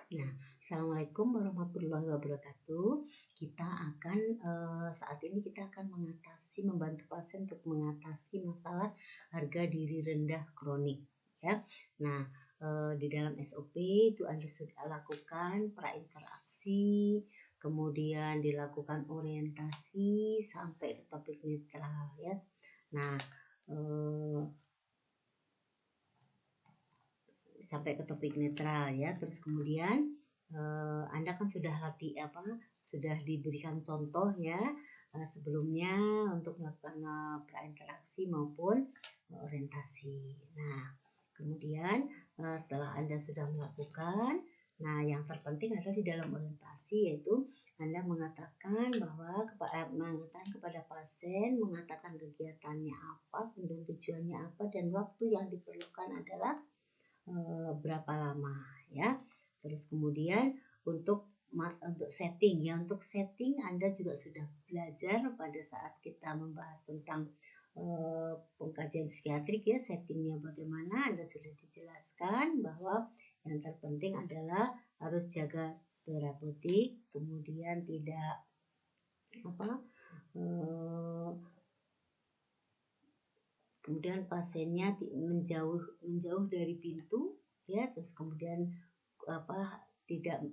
Nah, Assalamualaikum warahmatullahi wabarakatuh. Saat ini kita akan membantu pasien untuk mengatasi masalah harga diri rendah kronik. Ya, nah di dalam SOP itu Anda sudah lakukan prainteraksi, kemudian dilakukan orientasi sampai ke topik netral. Ya, nah sampai ke topik netral ya. Terus kemudian Anda kan sudah diberikan contoh ya sebelumnya untuk melakukan prainteraksi maupun orientasi. Nah, kemudian setelah Anda sudah melakukan, nah yang terpenting adalah di dalam orientasi yaitu Anda mengatakan kepada pasien, mengatakan kegiatannya apa, kemudian tujuannya apa, dan waktu yang diperlukan adalah berapa lama ya. Terus kemudian untuk setting ya, untuk setting Anda juga sudah belajar pada saat kita membahas tentang pengkajian psikiatrik ya, settingnya bagaimana Anda sudah dijelaskan bahwa yang terpenting adalah harus jaga terapeutik, kemudian tidak kemudian pasiennya menjauh dari pintu ya, terus kemudian tidak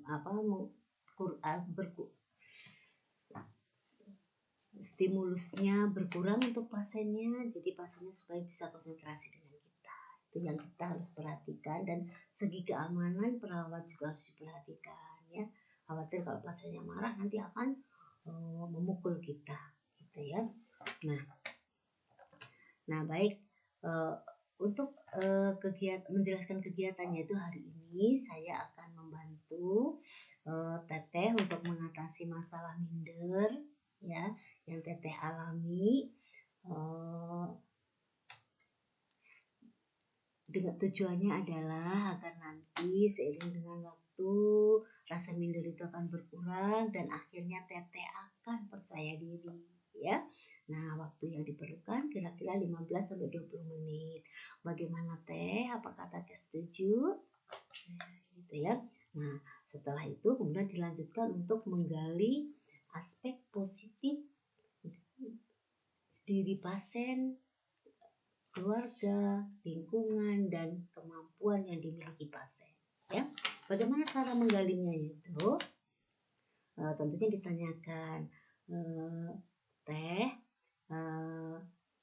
stimulusnya berkurang untuk pasiennya, jadi pasiennya supaya bisa konsentrasi dengan kita. Itu yang kita harus perhatikan, dan segi keamanan perawat juga harus diperhatikan ya. Khawatir kalau pasiennya marah nanti akan memukul kita gitu ya. Nah baik, untuk menjelaskan kegiatannya itu hari ini saya akan membantu Teteh untuk mengatasi masalah minder ya yang Teteh alami, dengan tujuannya adalah agar nanti seiring dengan waktu rasa minder itu akan berkurang dan akhirnya Teteh akan percaya diri ya. Nah, waktu yang diperlukan kira-kira 15-20 menit. Bagaimana Teh? Apakah Teteh setuju? Gitu ya. Nah, setelah itu kemudian dilanjutkan untuk menggali aspek positif diri pasien, keluarga, lingkungan, dan kemampuan yang dimiliki pasien. Ya, bagaimana cara menggalinya itu? Tentunya ditanyakan, Teh,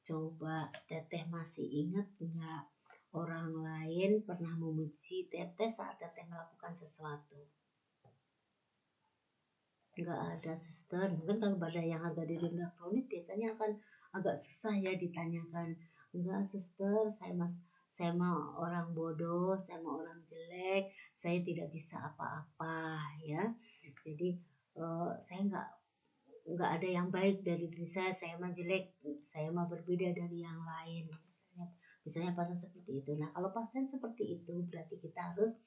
coba Teteh masih ingat nggak orang lain pernah memuji Teteh saat Teteh melakukan sesuatu? Nggak ada, suster. Mungkin kalau pada yang harga diri rendah kronik biasanya akan agak susah ya ditanyakan. Enggak, suster, saya mah orang bodoh, saya mah orang jelek, saya tidak bisa apa-apa ya. Jadi saya nggak ada yang baik dari diri saya mah jelek, saya mah berbeda dari yang lain. Misalnya pasien seperti itu. Nah, kalau pasien seperti itu berarti kita harus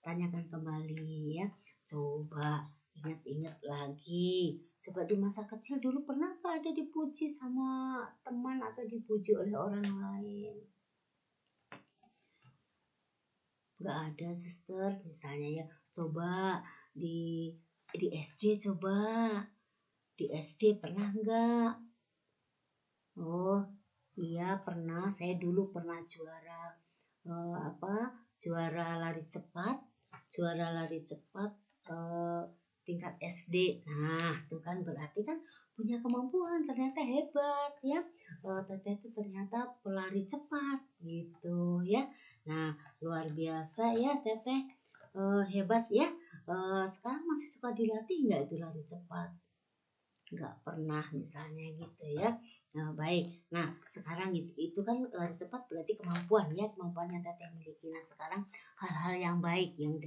tanyakan kembali ya. Coba ingat-ingat lagi. Coba di masa kecil dulu pernahkah ada dipuji sama teman atau dipuji oleh orang lain? Nggak ada, suster. Misalnya ya, coba di SD coba. Di SD pernah nggak? Oh, iya pernah. Saya dulu pernah juara juara lari cepat. Juara lari cepat tingkat SD. Nah, itu kan berarti kan punya kemampuan, ternyata hebat ya. Teteh itu ternyata pelari cepat gitu ya. Nah, luar biasa ya Teteh. Hebat ya. Sekarang masih suka dilatih nggak itu lari cepat? Nggak pernah misalnya gitu ya. Nah, baik. Nah, sekarang itu kan lari cepat berarti kemampuan ya, kemampuan yang Teteh miliki. Nah, sekarang hal-hal yang baik yang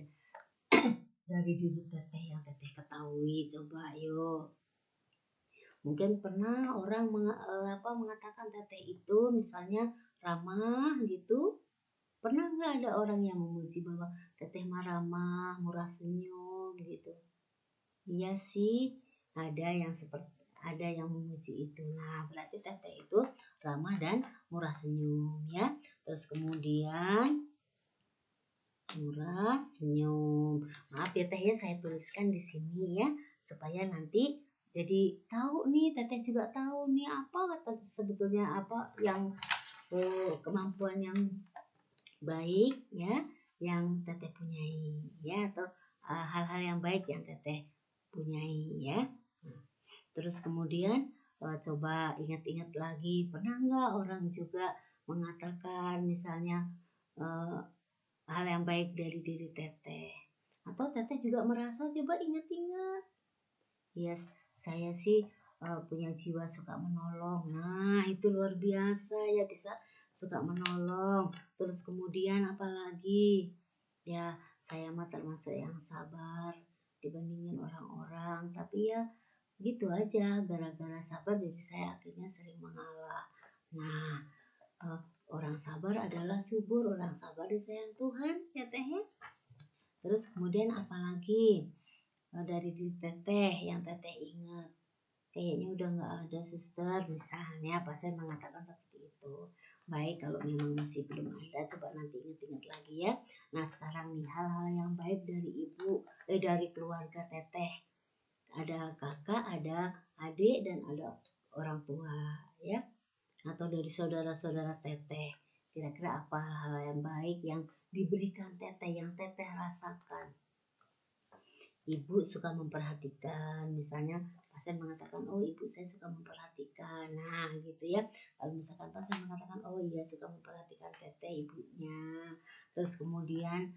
dari diri Teteh yang Teteh ketahui, coba yuk. Mungkin pernah orang mengatakan Teteh itu misalnya ramah gitu. Pernah nggak ada orang yang memuji bahwa Teteh mah ramah, murah senyum gitu? Iya sih, ada yang memuji itu. Nah, berarti Teteh itu ramah dan murah senyum ya. Terus kemudian murah, senyum. Maaf ya Teh ya, saya tuliskan di sini ya, supaya nanti jadi tahu nih, Teteh juga tahu nih apa sebetulnya apa yang kemampuan yang baik ya, yang Teteh punyai ya, atau hal-hal yang baik yang Teteh punyai ya. Terus kemudian coba ingat-ingat lagi, pernah nggak orang juga mengatakan misalnya eh, hal yang baik dari diri Teteh? Atau Teteh juga merasa, coba ingat-ingat. Yes, saya sih punya jiwa suka menolong. Nah, itu luar biasa ya, bisa suka menolong. Terus kemudian apalagi? Ya, saya mah termasuk yang sabar dibandingin orang-orang. Tapi ya gitu aja, gara-gara sabar jadi saya akhirnya sering mengalah. Nah, eh, orang sabar adalah subur, orang sabar disayang Tuhan, ya Teh ya. Terus kemudian apalagi dari diri Teteh yang Teteh ingat? Kayaknya udah nggak ada suster misalnya, pasien mengatakan seperti itu. Baik, kalau memang masih belum ada, coba nanti ingat-ingat lagi ya. Nah sekarang nih, hal-hal yang baik dari ibu, dari keluarga Teteh. Ada kakak, ada adik, dan ada orang tua ya. Atau dari saudara-saudara Teteh. Kira-kira apa hal-hal yang baik yang diberikan Teteh, yang Teteh rasakan? Ibu suka memperhatikan, misalnya pasien mengatakan, oh ibu saya suka memperhatikan, nah gitu ya. Kalau misalkan pasien mengatakan, oh iya suka memperhatikan Teteh ibunya. Terus kemudian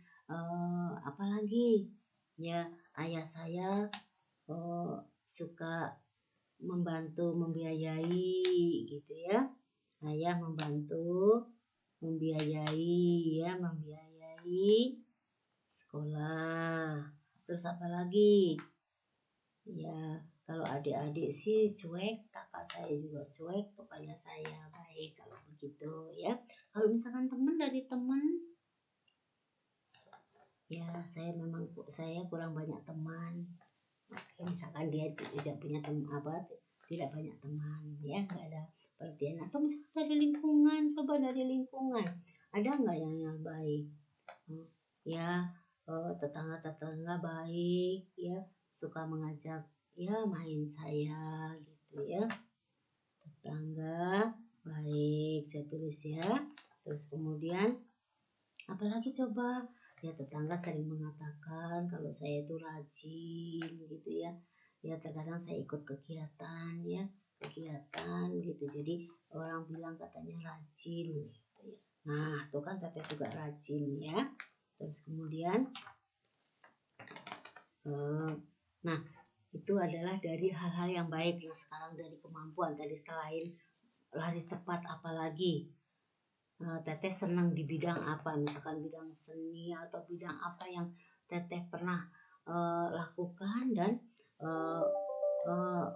apalagi ya, ayah saya suka membantu membiayai gitu ya. Ayah membantu membiayai ya, membiayai sekolah. Terus apa lagi? Ya, kalau adik-adik sih cuek, kakak saya juga cuek kepada saya. Baik kalau begitu ya. Kalau misalkan teman, dari teman, ya saya kurang banyak teman. Misalkan dia tidak punya teman, tidak banyak teman ya, nggak ada perhatian. Atau misalkan dari lingkungan, coba dari lingkungan, ada nggak yang baik? Ya, tetangga-tetangga baik ya, suka mengajak ya main saya gitu ya. Tetangga baik, saya tulis ya. Terus kemudian apalagi coba? Ya tetangga sering mengatakan kalau saya itu rajin gitu ya. Ya terkadang saya ikut kegiatan ya, kegiatan gitu. Jadi orang bilang katanya rajin gitu ya. Nah, tuh kan Teteh juga rajin ya. Terus kemudian nah itu adalah dari hal-hal yang baik. Nah sekarang dari kemampuan tadi, selain lari cepat, apalagi Teteh senang di bidang apa, misalkan bidang seni atau bidang apa yang Teteh pernah lakukan dan uh,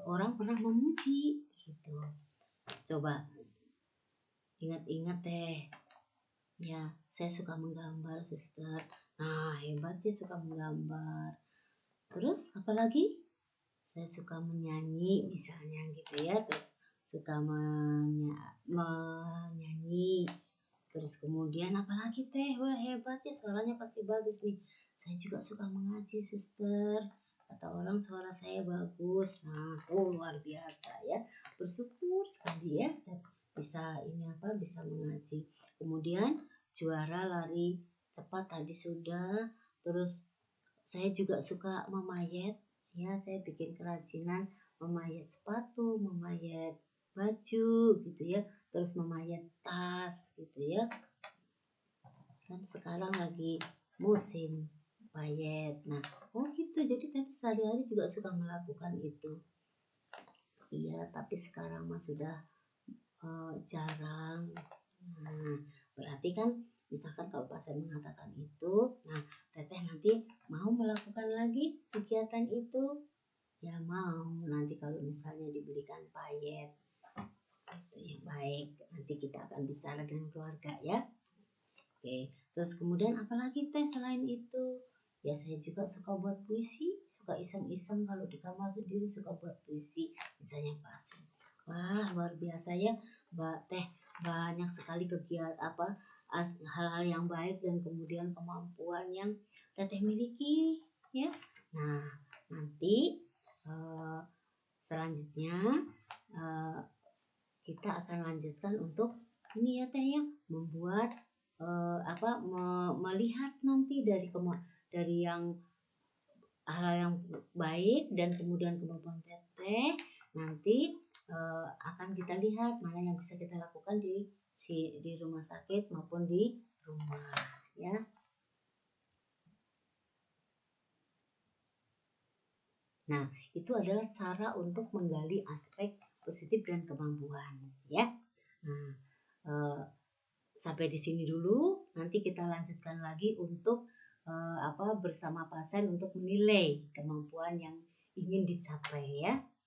orang pernah memuji gitu. Coba ingat-ingat Teh. Ya, saya suka menggambar, suster. Nah, hebat ya, suka menggambar. Terus apalagi? Saya suka menyanyi misalnya gitu ya. Terus suka menyanyi. Terus kemudian apalagi Teh? Wah hebat ya, suaranya pasti bagus nih. Saya juga suka mengaji, suster. Kata orang suara saya bagus. Nah, oh luar biasa ya. Bersyukur sekali ya bisa bisa mengaji. Kemudian juara lari cepat tadi sudah. Terus saya juga suka memayet ya, saya bikin kerajinan memayet sepatu, memayet baju gitu ya, terus memayet tas gitu ya. Kan sekarang lagi musim payet. Nah, oh gitu. Jadi tadi sehari-hari juga suka melakukan itu. Iya, tapi sekarang mah sudah jarang. Nah, berarti kan misalkan kalau pasien mengatakan itu, nah Teteh nanti mau melakukan lagi kegiatan itu? Ya mau, nanti kalau misalnya diberikan payet. Itu yang baik. Nanti kita akan bicara dengan keluarga ya. Oke, terus kemudian apalagi Teh selain itu? Ya saya juga suka buat puisi, suka iseng-iseng kalau di kamar sendiri suka buat puisi, misalnya pasien. Wah luar biasa ya Mbak Teh, banyak sekali kegiatan hal-hal yang baik dan kemudian kemampuan yang Teteh miliki ya. Nah, nanti selanjutnya kita akan lanjutkan untuk ini ya Teh ya, membuat melihat nanti dari yang hal yang baik dan kemudian kemampuan Teteh nanti akan kita lihat mana yang bisa kita lakukan di rumah sakit maupun di rumah ya. Nah, itu adalah cara untuk menggali aspek positif dan kemampuan ya. Nah, sampai di sini dulu. Nanti kita lanjutkan lagi untuk bersama pasien untuk menilai kemampuan yang ingin dicapai ya.